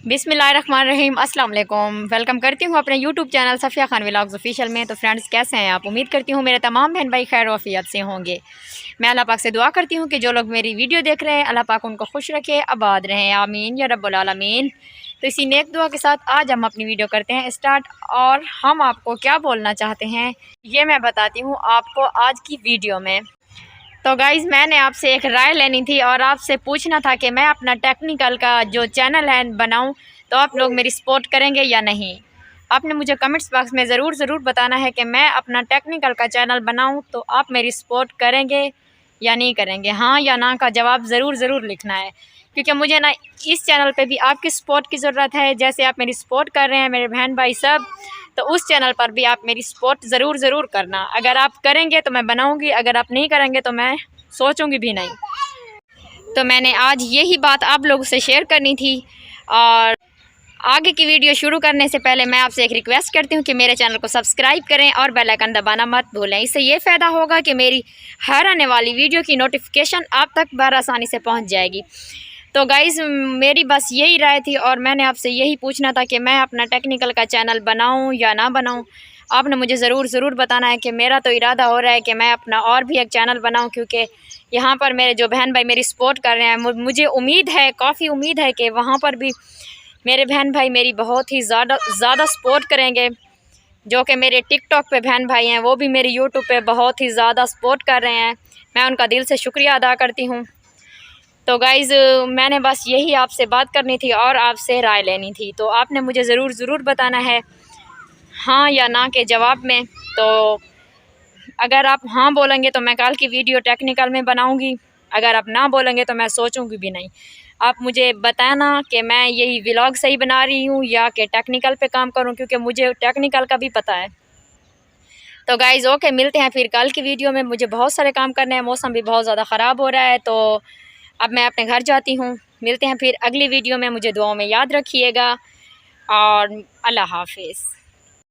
बिस्मिल्लाहिर्रहमानिर्रहीम अस्सलाम वालेकुम। वेलकम करती हूँ अपने YouTube channel Safiya Khan vlogs official में। तो फ्रेंड्स, कैसे हैं आप? उम्मीद करती हूँ मेरे तमाम बहन भाई खैर वफ़ियत से होंगे। मैं अल्लाह पाक से दुआ करती हूँ कि जो लोग मेरी वीडियो देख रहे हैं अल्लाह पाक उनको खुश रखे, आबाद रहें, आमीन या रब्बुल आलमीन। तो इसी नेक दुआ के साथ आज हम अपनी वीडियो करते हैं स्टार्ट। और हम आपको क्या बोलना चाहते हैं ये मैं बताती हूँ आपको आज की वीडियो में। तो गाइज़, मैंने आपसे एक राय लेनी थी और आपसे पूछना था कि मैं अपना टेक्निकल का जो चैनल है बनाऊं, तो आप लोग मेरी सपोर्ट करेंगे या नहीं। आपने मुझे कमेंट्स बॉक्स में ज़रूर बताना है कि मैं अपना टेक्निकल का चैनल बनाऊं तो आप मेरी सपोर्ट करेंगे या नहीं करेंगे। हाँ या ना का जवाब ज़रूर लिखना है, क्योंकि मुझे ना इस चैनल पे भी आपकी सपोर्ट की ज़रूरत है। जैसे आप मेरी सपोर्ट कर रहे हैं मेरे बहन भाई सब, तो उस चैनल पर भी आप मेरी सपोर्ट ज़रूर करना। अगर आप करेंगे तो मैं बनाऊंगी, अगर आप नहीं करेंगे तो मैं सोचूंगी भी नहीं। तो मैंने आज यही बात आप लोगों से शेयर करनी थी। और आगे की वीडियो शुरू करने से पहले मैं आपसे एक रिक्वेस्ट करती हूँ कि मेरे चैनल को सब्सक्राइब करें और बेल आइकन दबाना मत भूलें। इससे ये फ़ायदा होगा कि मेरी हर आने वाली वीडियो की नोटिफिकेशन आप तक बआसानी से पहुँच जाएगी। तो गाइज़, मेरी बस यही राय थी और मैंने आपसे यही पूछना था कि मैं अपना टेक्निकल का चैनल बनाऊं या ना बनाऊं। आपने मुझे ज़रूर बताना है कि मेरा तो इरादा हो रहा है कि मैं अपना और भी एक चैनल बनाऊं, क्योंकि यहाँ पर मेरे जो बहन भाई मेरी सपोर्ट कर रहे हैं, मुझे उम्मीद है, काफ़ी उम्मीद है कि वहाँ पर भी मेरे बहन भाई मेरी बहुत ही ज़्यादा सपोर्ट करेंगे। जो कि मेरे टिकटॉक पे बहन भाई हैं वो भी मेरी यूट्यूब पे बहुत ही ज़्यादा सपोर्ट कर रहे हैं। मैं उनका दिल से शुक्रिया अदा करती हूँ। तो गाइज़, मैंने बस यही आपसे बात करनी थी और आपसे राय लेनी थी। तो आपने मुझे ज़रूर बताना है हाँ या ना के जवाब में। तो अगर आप हाँ बोलेंगे तो मैं कल की वीडियो टेक्निकल में बनाऊंगी, अगर आप ना बोलेंगे तो मैं सोचूंगी भी नहीं। आप मुझे बताना कि मैं यही व्लॉग सही बना रही हूँ या कि टेक्निकल पे काम करूँ, क्योंकि मुझे टेक्निकल का भी पता है। तो गाइज़, ओके, मिलते हैं फिर कल की वीडियो में। मुझे बहुत सारे काम करने हैं, मौसम भी बहुत ज़्यादा ख़राब हो रहा है, तो अब मैं अपने घर जाती हूँ। मिलते हैं फिर अगली वीडियो में। मुझे दुआओं में याद रखिएगा और अल्लाह हाफिज़।